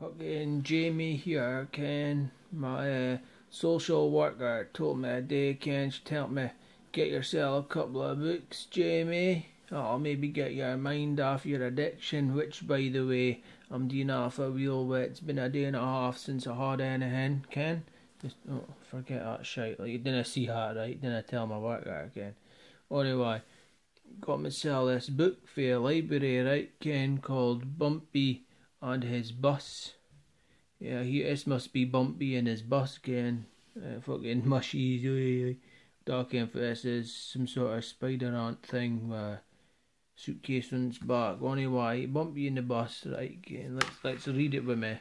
Fucking Jamie here, Ken. My social worker told me a day, Ken, she told me, get yourself a couple of books, Jamie. I'll maybe get your mind off your addiction, which, by the way, I'm doing off a wheel with. It's been a day and a half since I had anything, Ken. Just, oh, forget that shite. Like, you didn't see that, right? Didn't tell my worker, Ken. Anyway, got myself this book for your library, right, Ken, called Bumpy and His Bus. Yeah, this must be Bumpy and his bus, Ken. Fucking mushy. Talking for this is some sort of spider ant thing with a suitcase on its back. Anyway, Bumpy in the bus, right, Ken. Let's read it with me.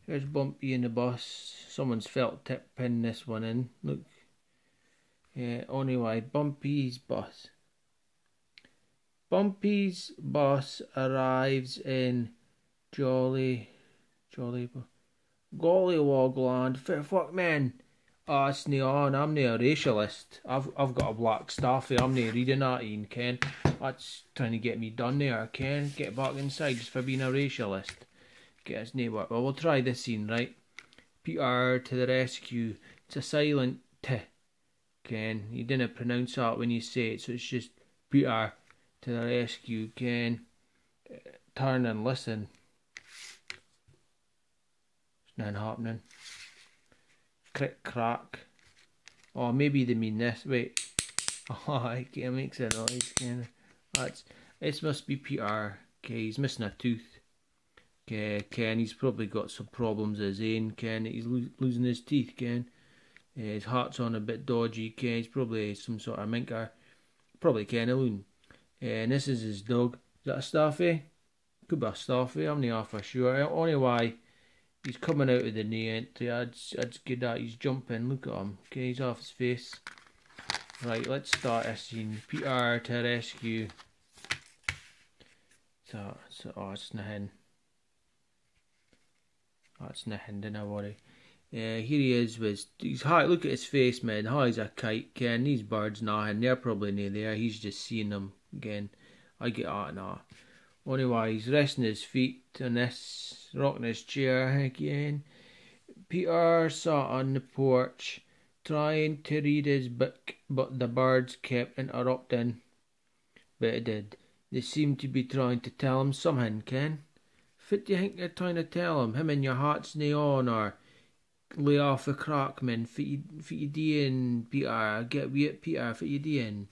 Here's Bumpy in the bus. Someone's felt tip pinned this one in. Look. Yeah, anyway, Bumpy's bus. Bumpy's bus arrives in Gollywogland. Fuck, man. Oh, it's no on. I'm no a racialist. I've got a black staffy. I'm no reading that, Ian, Ken. That's trying to get me done there, Ken. Get back inside just for being a racialist. Get his name work. Well, we'll try this scene, right? Peter to the rescue. It's a silent T, Ken. You didn't pronounce that when you say it, so it's just Peter to the rescue, Ken. Turn and listen. There's nothing happening. Crick crack. Oh, maybe they mean this. Wait. Oh, it makes a noise, Ken. This must be Peter. Okay, he's missing a tooth. Okay, Ken, he's probably got some problems of his own, Ken. He's losing his teeth, Ken. His heart's on a bit dodgy, Ken. He's probably some sort of minker. Probably Ken alone. And this is his dog. Is that a staffy? Could be a staffy. I'm not half for sure. Anyway, he's coming out of the knee entry. I'd get that. He's jumping. Look at him. Okay, he's off his face. Right, let's start this scene. Peter to rescue. So oh, it's nothing. That's nothing, don't worry. Here he is with he's high. Look at his face, man. High as a kite, Ken. These birds nothing. They're probably near there. He's just seeing them again. I get that now. Anyway, he's resting his feet on this, rocking his chair again. Peter sat on the porch, trying to read his book, but the birds kept interrupting. But it did. They seemed to be trying to tell him something, Ken. What do you think they're trying to tell him? Him and your heart's nae on, or lay off the crack, man. What you doing, Peter? Get wet, Peter. What you doing?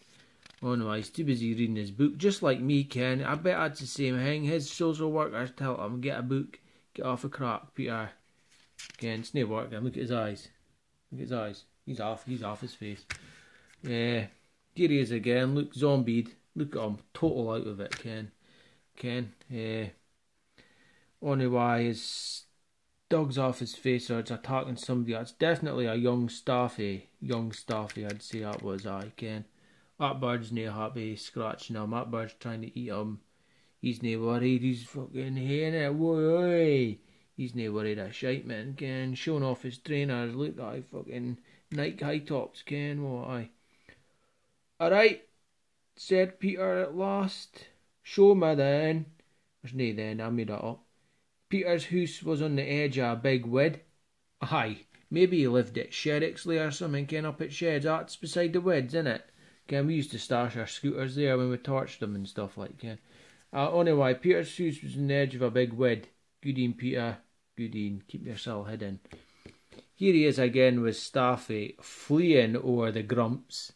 Oh no, he's too busy reading his book. Just like me, Ken. I bet that's the same thing. His social workers tell him, get a book, get off the crack, Peter. Ken, it's no working. Look at his eyes. Look at his eyes. He's off his face. Yeah. Here he is again. Look, zombied. Look at him. Total out of it, Ken. Yeah. Anyway, his dog's off his face, or it's attacking somebody. It's definitely a young staffy. I'd say that was Ken. That bird's no happy scratching him. That bird's trying to eat him. He's no worried. He's fucking haying it. Whoa. He's no worried a shite, man, Ken. Showing off his trainers. Look at fucking Nike high tops, Ken. What Alright, said Peter at last. Show me then. There's no then, I made that up. Peter's house was on the edge of a big wood. Aye, maybe he lived at Sherricksley or something, Ken, up at Sheds. That's beside the woods, innit? Ken, we used to stash our scooters there when we torched them and stuff like Ken. Anyway, Peter's house was on the edge of a big wood. Good evening, Peter. Good evening. Keep yourself hidden. Here he is again with Staffy, fleeing over the grumps.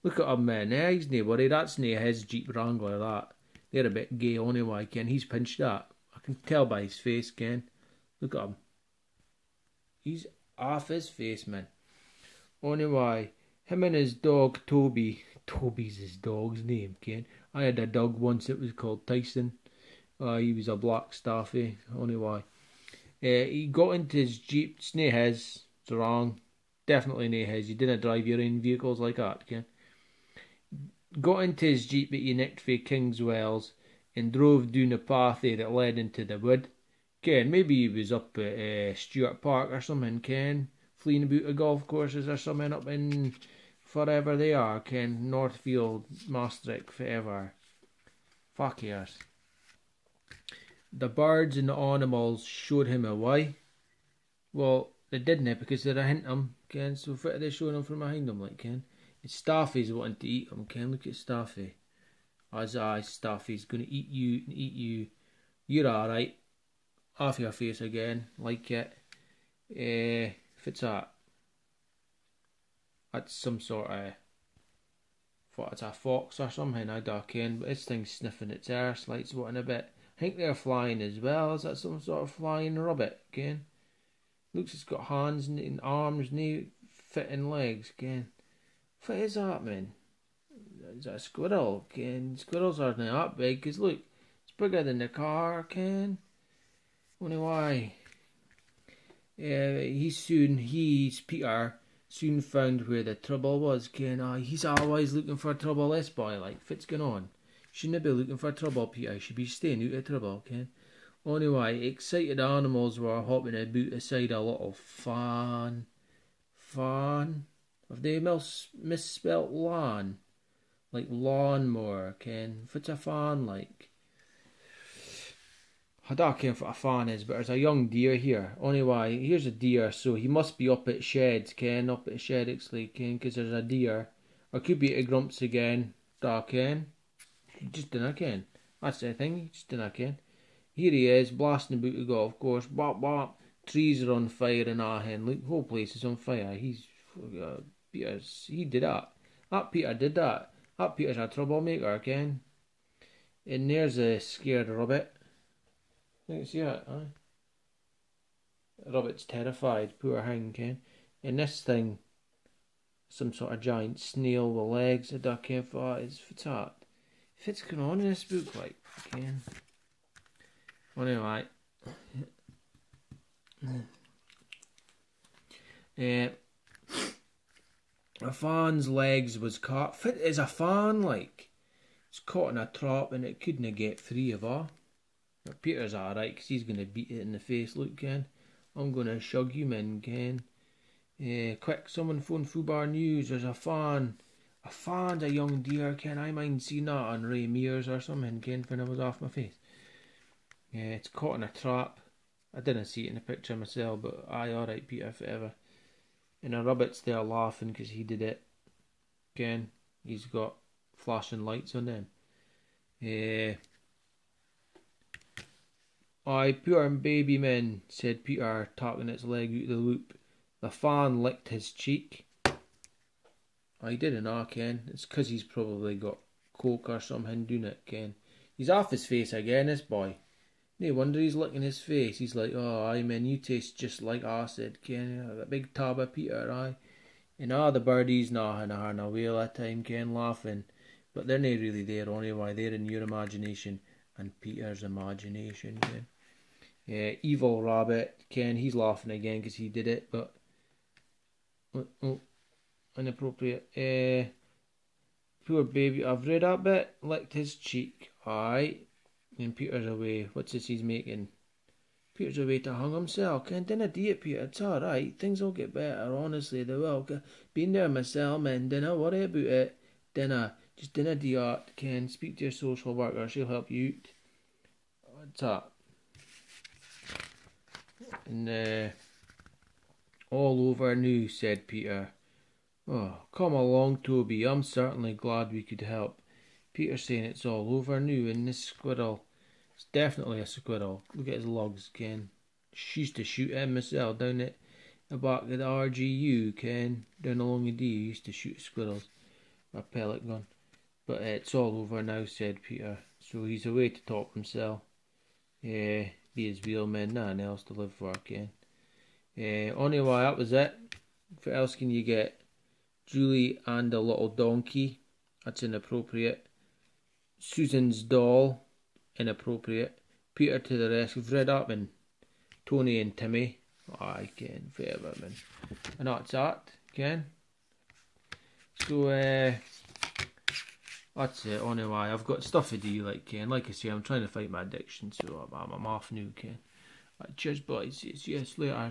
Look at him, man. He's no worried. That's no his Jeep Wrangler, that. They're a bit gay anyway, Ken. He's pinched that. I can tell by his face, Ken. Look at him. He's off his face, man. Anyway, him and his dog, Toby. Toby's his dog's name, Ken. I had a dog once, it was called Tyson. He was a black staffy. Anyway. He got into his Jeep. It's nae his. It's wrong. Definitely nae his. You didn't drive your own vehicles like that, Ken. Got into his Jeep that he nicked for Kingswells and drove down the path there that led into the wood. Ken, maybe he was up at Stuart Park or something, Ken. Fleeing about the golf courses or something up in forever they are, Ken. Northfield, Maastricht, forever. Fuck yes. the birds and the animals showed him a way. Well, they didn't because they're a hint him, Ken. So what are they showing him from behind him, like, Ken? It's Staffy's wanting to eat him, Ken. Look at Staffy. As Staffy's gonna eat you and eat you. You're alright. Off your face again, like it. If it's that's some sort of, thought it's a fox or something, I don't ken, but this thing's sniffing its arse like it's wanting a bit. I think they're flying as well. Is that some sort of flying rabbit, Ken? Looks it's got hands and arms, no fitting legs, Ken. What is that, man? Is that a squirrel, Ken? Squirrels aren't that big, because look, it's bigger than the car, Ken. Wonder why. He's Peter, soon found where the trouble was, Ken. He's always looking for trouble, this boy, like, what's going on? Shouldn't be looking for trouble, Peter. Should be staying out of trouble, Ken. Anyway, excited animals were hopping about beside a little fan. Have they misspelt lawn? Like lawnmower, Ken. What's a fan like? I don't care what a fan is, but there's a young deer here. Anyway, here's a deer, so he must be up at sheds, Ken. Up at shed, actually, Ken, because there's a deer. Or could be at Grumps again. Ken. Just dinner, Ken. That's the thing, just dinner, Ken. Here he is, blasting about the golf course. Bop, bop. Trees are on fire and hen. Look, the whole place is on fire. He did that. That Peter did that. That Peter's a troublemaker, Ken. And there's a scared rabbit. You can see that, aye? Rabbit's terrified, poor thing, Ken. And this thing, some sort of giant snail with legs, I don't care for that. What's that? What's going on in this book, like, Ken? Anyway. A fan's legs was caught. Fit is a fan, like. It's caught in a trap and it couldn't get free of her. But Peter's alright, because he's going to beat it in the face. Look, Ken. I'm going to shug you in, Ken. Quick, someone phone Fubar News. There's a fan. A fan's a young deer, Ken. I mind seeing that on Ray Mears or something, Ken, when I was off my face. It's caught in a trap. I didn't see it in the picture myself, but aye, alright, Peter, forever. And a rabbit's there laughing because he did it. Ken, he's got flashing lights on them. Aye, poor baby man, said Peter, tapping its leg out of the loop. The fan licked his cheek. I didn't know, Ken. It's 'cause he's probably got coke or something doing it, Ken. He's off his face again, this boy. No wonder he's licking his face. He's like, oh, aye, man, you taste just like acid, Ken. That big tab of Peter, aye. And the birdies having a whale that time, Ken, laughing. But they're not really there anyway. They're in your imagination and Peter's imagination, Ken. Evil rabbit, Ken, he's laughing again because he did it, but oh, inappropriate. Poor baby, I've read that bit. Licked his cheek. Aye. And Peter's away. What's this he's making? Peter's away to hang himself. Ken, dinna do it, Peter. It's alright. Things will get better. Honestly, they will. Been there myself, man. Dinna worry about it. Just dinna do that. Ken, speak to your social worker. She'll help you out. What's that? And all over now, said Peter. Oh, come along, Toby. I'm certainly glad we could help. Peter's saying it's all over now, and this squirrel, it's definitely a squirrel. Look at his legs, Ken. She used to shoot him myself down at the back of the RGU, Ken. Down along the D, used to shoot squirrels with a pellet gun. But it's all over now, said Peter. So he's away to top himself. Be his real man, nothing else to live for, Ken. Anyway, that was it. What else can you get? Julie and a little donkey. That's inappropriate. Susan's doll. Inappropriate. Peter to the rescue. Fred Upman. Tony and Timmy. Aye, Ken. Forever, man. And that's that, Ken. So, that's it. Anyway, I've got stuff to do, like, Ken. Like I say, I'm trying to fight my addiction, so I'm off now, Ken. Cheers, boys. Yes, later.